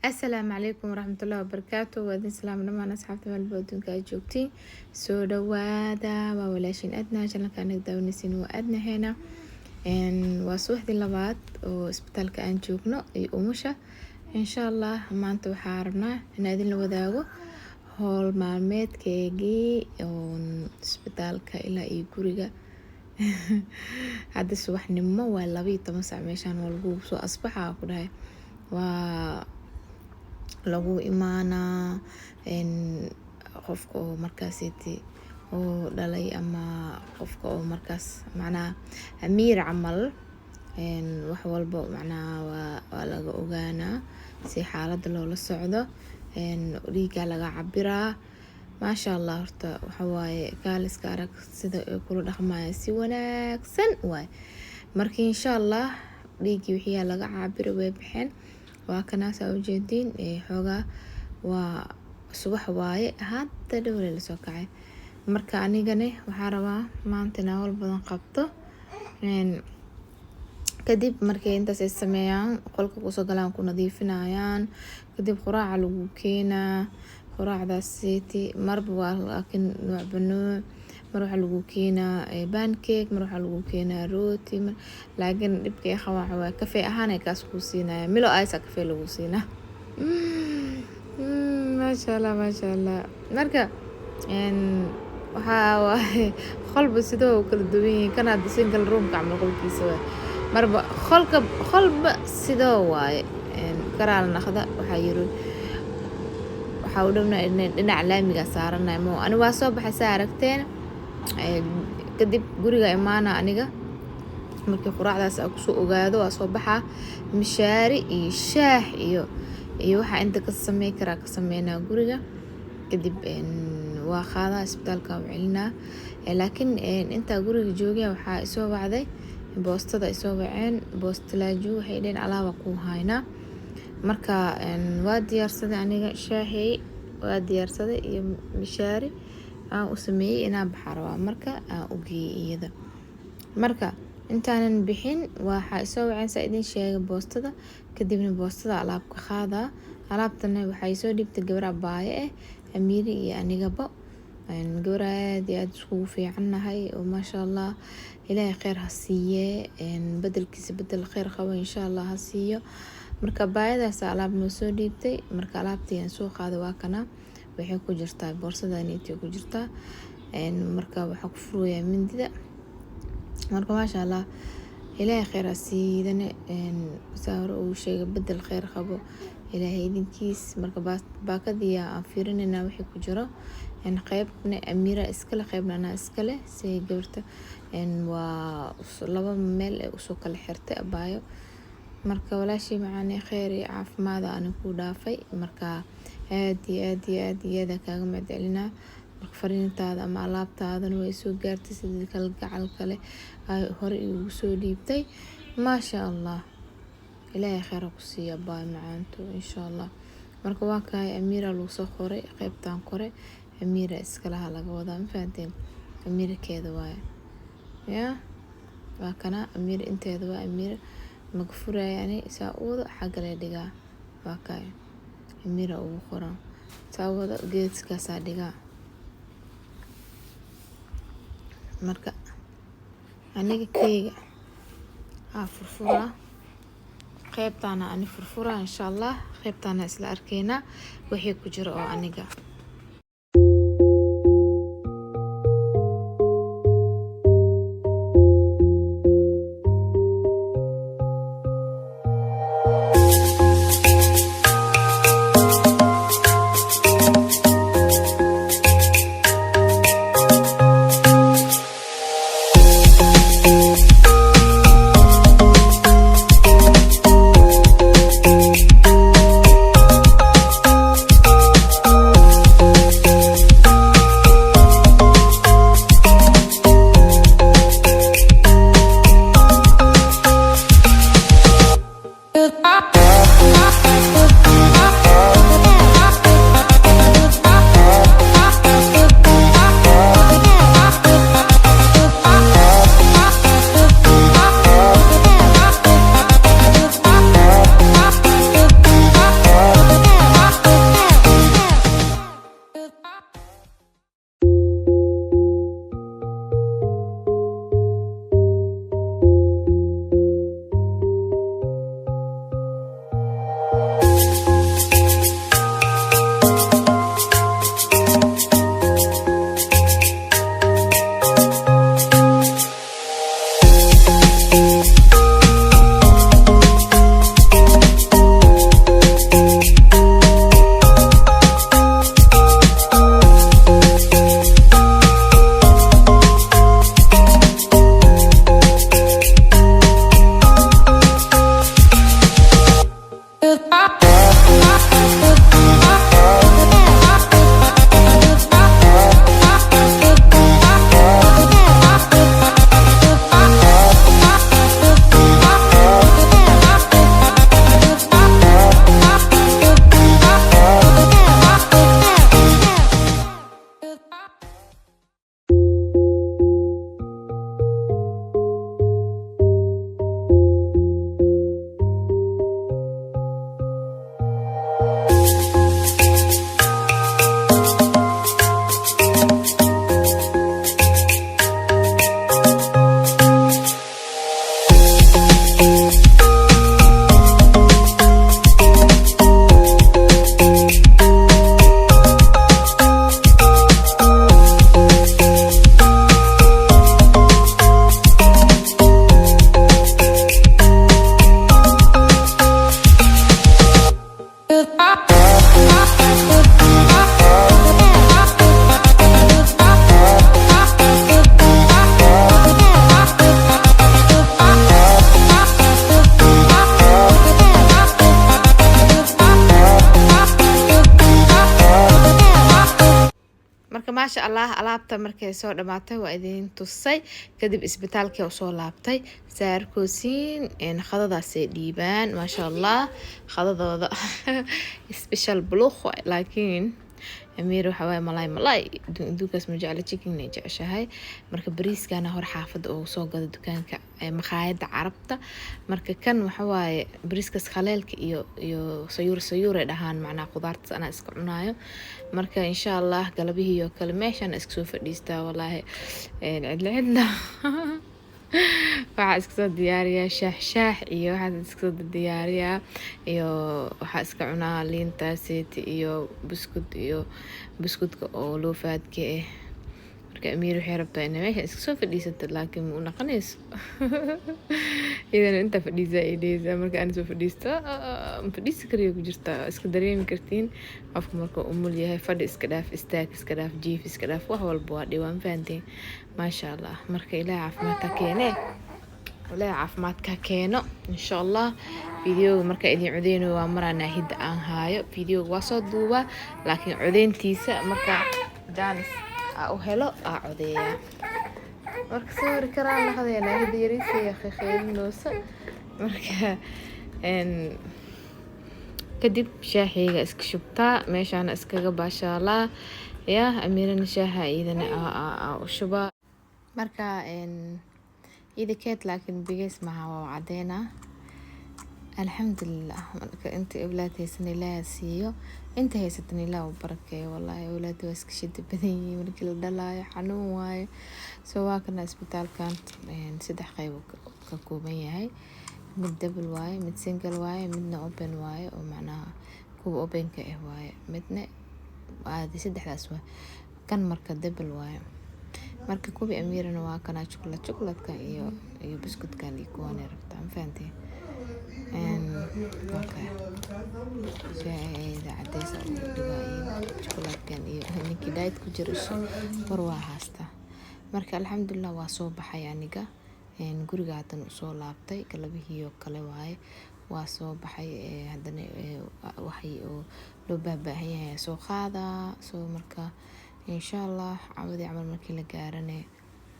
السلام عليكم ورحمة الله وبركاته. وادين سلام dhamaan asxaabta meel adduunka ay joogtiin. Soo dhawaada waa walaashin adna channelka anaga daawanaysiin waa adna heena waa subaxdii labaad oo isbitaalka aan joogno iyo umusha. insha Allah maanta waxaan rabnaa in idin la wadaago hawl maalmeedkeygii oo isbitaalka ilaa iyo guriga. hadda subaxnimo waa 12 saac meeshaan waa lagu soo asbaxa ku dhahay waa lagu imaana qofka oo markaasiti oo dhalay ama qofka oo markaas macnaa amiir camal wax walba macnaa waa laga ogaanaa si xaaladda loola socdo dhiigga laga cabiraa. maasha Allah horta waxa waaye kaaliska arag sida ay kula dhaqmayaan si wanaagsan waay. marka insha Allah dhiigii wixii laga cabiray way baxeen waa kana soo jeedin xoogaa waa subax waaye hadda dhawr la soo kacay. marka anigane waxaan rabaa maanta inaan hawl badan qabto kadib markay intaas ay sameeyaan qolka ku soo galaan ku nadiifinayaan kadib quraaca lagu keenaa quraacdaas siiti marba waa laakiin nooc banoo mar waxa lagu keenaa pancake mar waxa lagu keenaa rooti laakiin dhibka ay qabaan waa kafee ahaan ay kaas ku siinaya milo aysa kafee lagu siinaa. maasha Allah marka waxa waaye qolba sidoo kala duwan yihiin kana single room ka camal qolkiisa waa marba qolba sidoo waaye karaal naqda waxa yiri waxa u dhawna dhinac laamiga saaranay mo ani waa soo baxay saa aragteen kadib guriga imaana aniga markii quraacdaas aan ku soo ogaado waa soo baxaa mishaari iyo shaah iyo waxa inta ka sameey karaa ka sameynaa guriga kadib waa qaadaa isbitaalka u celinaa. laakiin inta guriga joogay waxa isoo wacday boostada isoo waceen boostalaaju waxay dheen alaaba ku haynaa. marka waa diyaarsaday aniga shaahi waa diyaarsaday iyo mishaari aan u sameeyay inaan baxarwa marka aan u geeyay iyada. marka intaanan bixin waxa isoo waceen sa idin sheegay boostada kadibna boostada alaab ka qaadaa alaabtana waxay soo dhibtay gabar baaye amiiri iyo anigaba gabraad aad isku fiicanahay oo maasha Allah ilaahay khayr ha siiye bedelkiisa bedel khayr qabo insha Allah ha siiyo. marka baayadaas alaab noo soo dhiibtay marka alaabtii aan soo qaaday waa kana waxay ku jirtaa boorsadaniitii ku jirtaa marka waxa ku furaya mindida. marka maasha Allah ilaahay khayr ha siidane saaro uu sheegay bedel khayr qabo ilaahay idinkiis. marka baakadii aan fiirinayna wixii ku jiro qaybna amiira iskale qaybna iskale si gabarta waa laba meel ay usoo kala xirtay abaayo. marka walaashii macaani khayr iyo caafimaad aan ku dhaafay marka aad iyo kaaga macdalina marka fariintaada ama alaabtaada way soo gaartay sidii kala gacal kale ay hore ugu soo dhiibtay maasha Allah ilaahay khayr ku siiyo baay macaanto insha Allah. marka waa kaay amiira lagu soo qoray qaybtaan kore amiira iskala laga wadaa ma fahanteen amiira keeda waay ya waa kana amiira inteeda waa amiira magfurayani saawada xaga la dhigaa waa kaay amiira ugu qoran saawada geedka saa dhigaa. marka aniga keega furfura qaybtaana ani furfura insha Allah qaybtaana isla arkeena wixii ku jira oo aniga marka maasha Allah alaabta markay soo dhamaatay waa idin tusay kadib isbitaalkii soo laabtay saarkoosiin khadadaas ay dhiibaan maasha Allah khadadooda special bluq laakiin أمير وحواي ملاي دوكاس مجال تشيكن نجاشهاي مركا بريسكانا هور حافظ أو سوق الدكان مخايد عربتا مركا كان وحواي بريسكاس خلالك يو سيور دهان معنا خضارت أنا اسكعنايو مركا إن شاء الله قلبي يو كلميش أنا اسكسوف ديستا والله عندنا waxaa iska soo diyaariyaa shaah iyo waxaa iska soo diyaariyaa iyo waxaa iska cunaa liinta seeti iyo buskudka oo loo faadka ah marka Amir waxay rabtaa inay meesha iska soo fadhiisato laakiin ma naqanayso idan inta fadhiisa marka aan soo fadhiisto fadhiisi kariyo ku jirta iska dareemi kartiin qofka marka uu mul yahay fadhi iska dhaaf istaag iska dhaaf jiif iska dhaaf wax walba waa dhiwaan faanteen ما شاء الله مركا إلى عفماتك كينه ولا عفماتك كينه إن شاء الله فيديو مركا إذا عدين ومرنا هيد عن هاي فيديو وصل دوبا لكن عدين تيسا مركا دانس أو هلو عدية مركا صور كرام لخذينا هيد يريسي يا أخي خير نوسا مركا إن كدب شاهي اسك شبتا ماشي أنا اسك ما شاء الله يا أميرنا شاها إذا أو شبا marka ida keed laakiin bigeys ma cadeena alxamdulillah marka inta awlaad haysan ilaahay siiyo inta haysan ilaahay u barakeeyo wallahi awlaad waa iska shid badan yihiin markii la dhalaayo xanuun waaye soo waa kana isbitaalkan saddex qayb ka kooban yahay mid double waaye mid single waaye midna open waaye oo macnaha kuwa open ka ah waaye midna aad saddexdaas waa kan marka double waaye marka kubi Amirana waa kana chocolate iyo biscuitka li kuwana rabtaan faantay okay jayda cadaysa chocolate iyo ninki diet ku jiro war waa haasta marka alxamdulillah waa soo baxay aniga guriga hadan soo laabtay galabihii kale waaye waa soo baxay hadana waxay oo loo baahan yahay soo qaada soo marka إن شاء الله عودي عمل مركي لقارنة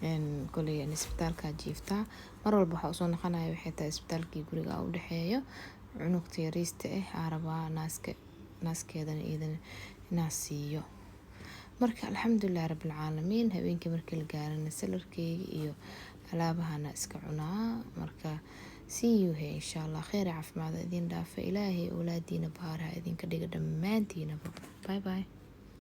إن كلية إسبتالك جيفتا مرة البحث أصلا خنا حتى إسبتالك يقولك أو دحية عنق تيريسته عربا ناس كذا إذا ناسيو مركي الحمد لله رب العالمين هبينك مركي لقارنة سلركي إيو ألابها ناس كعنا مركا سيو هي إن شاء الله خير عف مع ذين دافع إلهي أولادينا بهارها ذين كديك دمانتينا باي باي